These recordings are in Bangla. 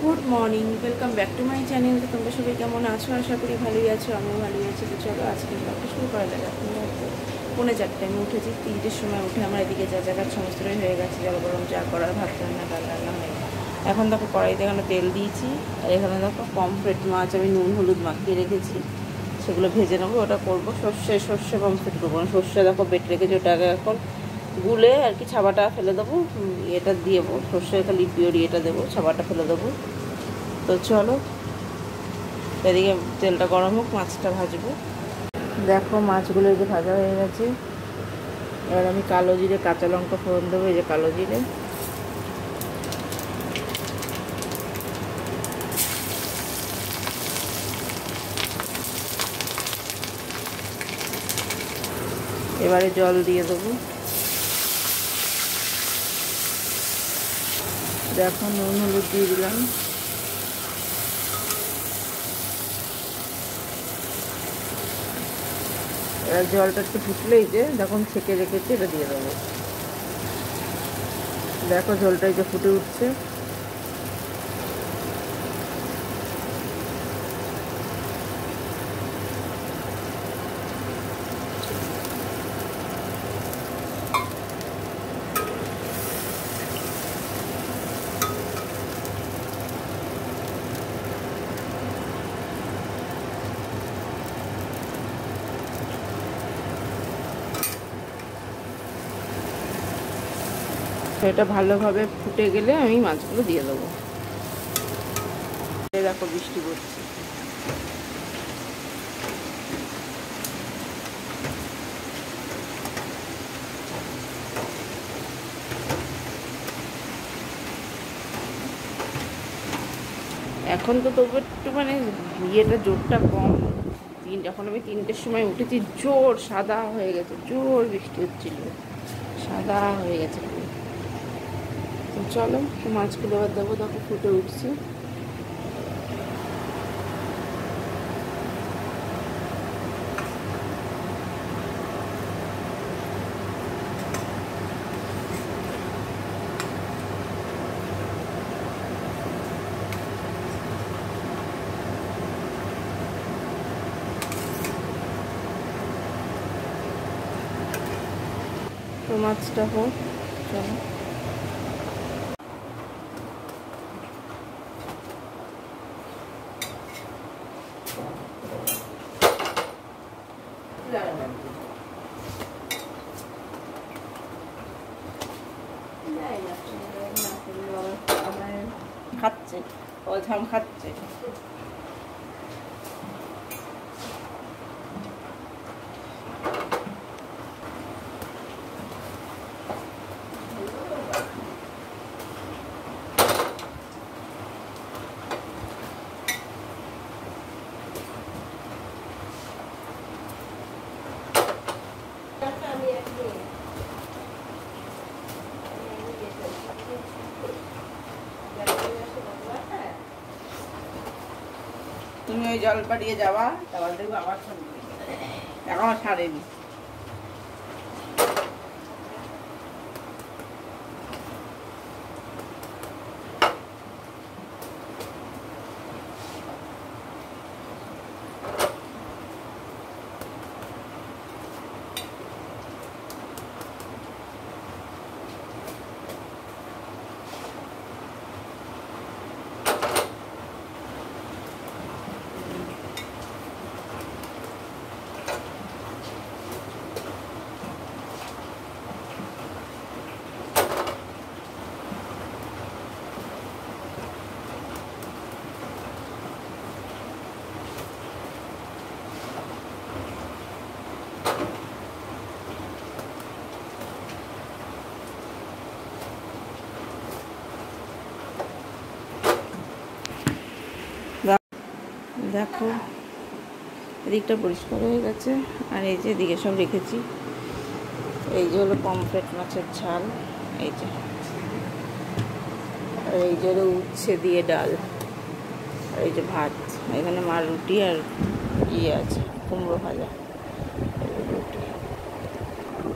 Good morning, welcome back to my channel. তো তোমরা সবাই কেমন আছো? আশা করি ভালোই আছো, আমিও ভালোই আছি। তো চলো আজকে ব্লগটা শুরু করা যাক। এখন পৌনে 4টায় আমি উঠেছি, 3টের সময় উঠে আমার এদিকে যা জায়গার সমস্তটাই হয়ে গেছে। জল গরম যা করার, ভাত রান্না, ডাল রান্না হয়ে গেছে। এখন দেখো কড়াইতে এখানে তেল দিয়েছি, আর এখানে দেখো পমফ্রেট মাছ আমি নুন হলুদ মাখিয়ে রেখেছি, সেগুলো ভেজে নেবো। ওটা করবো সর্ষে পমফ্রেট করবো না, সর্ষে দেখো বেটে রেখেছি, ওটাকে এখন গুলে আর কি ছাবাটা ফেলে দেবো, এটা দিয়ে দেবো, সর্ষে খালি পিওর এটা দেবো, ছাবাটা ফেলে দেবো। তো চলো এদিকে তেলটা গরম হোক, মাছটা ভাজবো। দেখো মাছগুলো যে ভাজা হয়ে গেছে। এবার আমি কালো জিরে কাঁচা লঙ্কা ফোড়ন দেবো, এই যে কালো জিরে, এবারে জল দিয়ে দেবো। দেখো নুন হলুদ দিয়ে দিলাম। এবার জলটা একটু ফুটলেই যে যখন ছেঁকে রেখেছি এটা দিয়ে দেবো। দেখো ঝোলটা এই যে ফুটে উঠছে। এটা ভালোভাবে ফুটে গেলে আমি মাছগুলো দিয়ে দেবো। দেখো বৃষ্টি পড়ছে। এখন তো তবু একটু মানে ইয়েটা জোরটা কম। যখন আমি 3টের সময় উঠেছি জোর সাদা হয়ে গেছে, জোর বৃষ্টি হচ্ছিল, সাদা হয়ে গেছে। তো চলো মাছগুলো এবার দেবো, দেখো ফুটে উঠছে। তো মাছটা হোক, চলো। খাচ্ছে, ও ঝাম খাচ্ছে। তুমি ওই জল পাড়িয়ে যাওয়া, তারপর দেখবো আবার এখনো ছাড়েনি। দেখো এদিকটা পরিষ্কার হয়ে গেছে, আর এই যে এদিকে সব রেখেছি। এই যে হলো পমফ্রেট মাছের ঝাল, এই যে, আর এই যে হলো উচ্ছে দিয়ে ডাল, আর এই যে ভাত, এখানে মার রুটি আর ইয়ে আছে কুমড়ো ভাজা, রুটি।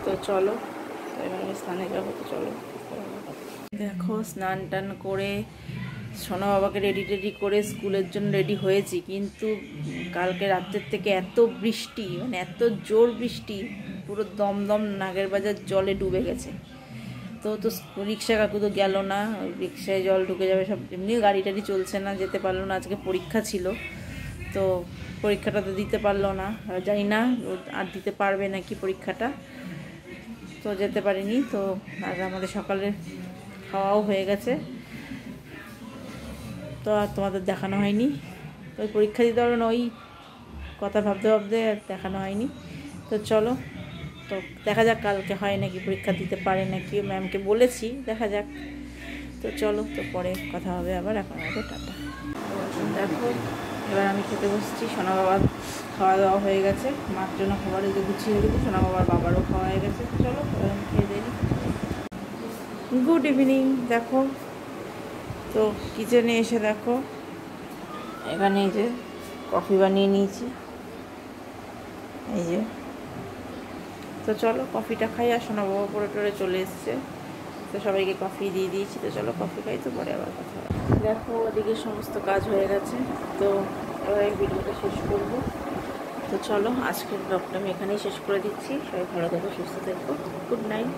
তো চলো এবার আমি স্নানে যাবো। তো চলো, দেখো স্নান টান করে সোনা বাবাকে রেডি করে স্কুলের জন্য রেডি হয়েছি, কিন্তু কালকে রাত্রের থেকে এত বৃষ্টি, মানে এত জোর বৃষ্টি, পুরো দমদম নাগের বাজার জলে ডুবে গেছে। তো রিক্সা কাকু তো গেল না, রিক্সায় জল ঢুকে যাবে সব, এমনিও গাড়ি টাড়ি চলছে না, যেতে পারলো না। আজকে পরীক্ষা ছিল, তো পরীক্ষাটা তো দিতে পারলো না, জানি না আর দিতে পারবে নাকি পরীক্ষাটা, তো যেতে পারিনি। তো আর আমাদের সকালে খাওয়াও হয়ে গেছে, তো আর তোমাদের দেখানো হয়নি। তো ওই পরীক্ষা দিতে পারলো না, ওই কথা ভাবতে ভাবতে আর দেখানো হয়নি। তো চলো, তো দেখা যাক কালকে হয় নাকি, পরীক্ষা দিতে পারে নাকি, ম্যামকে বলেছি, দেখা যাক। তো চলো, তো পরে কথা হবে আবার, এখন আমাদের টাটা। দেখো এবার আমি খেতে বসছি, সোনা বাবার খাওয়া দাওয়া হয়ে গেছে, মার জন্য খাবার এই যে গুছিয়ে দেবো, সোনা বাবার বাবারও খাওয়া হয়ে গেছে। চলো এবার আমি খেয়ে দিই। Good evening. দেখো তো কিচেনে এসে দেখো এখানে এই যে কফি বানিয়ে নিয়েছি, এই যে। তো চলো কফিটা খাই, আর সোনা বাবা পরে টরে চলে এসছে, তো সবাইকে কফি দিয়ে দিয়েছি। তো চলো কফি খাই, তো পরে আবার কথা হবে। দেখো ওদিকে সমস্ত কাজ হয়ে গেছে, তো এবার এই ভিডিওটা শেষ করবো। তো চলো আজকের ব্লগটা আমি এখানেই শেষ করে দিচ্ছি। সবাই ভালো থেকো, সুস্থ থেকো, গুড নাইট।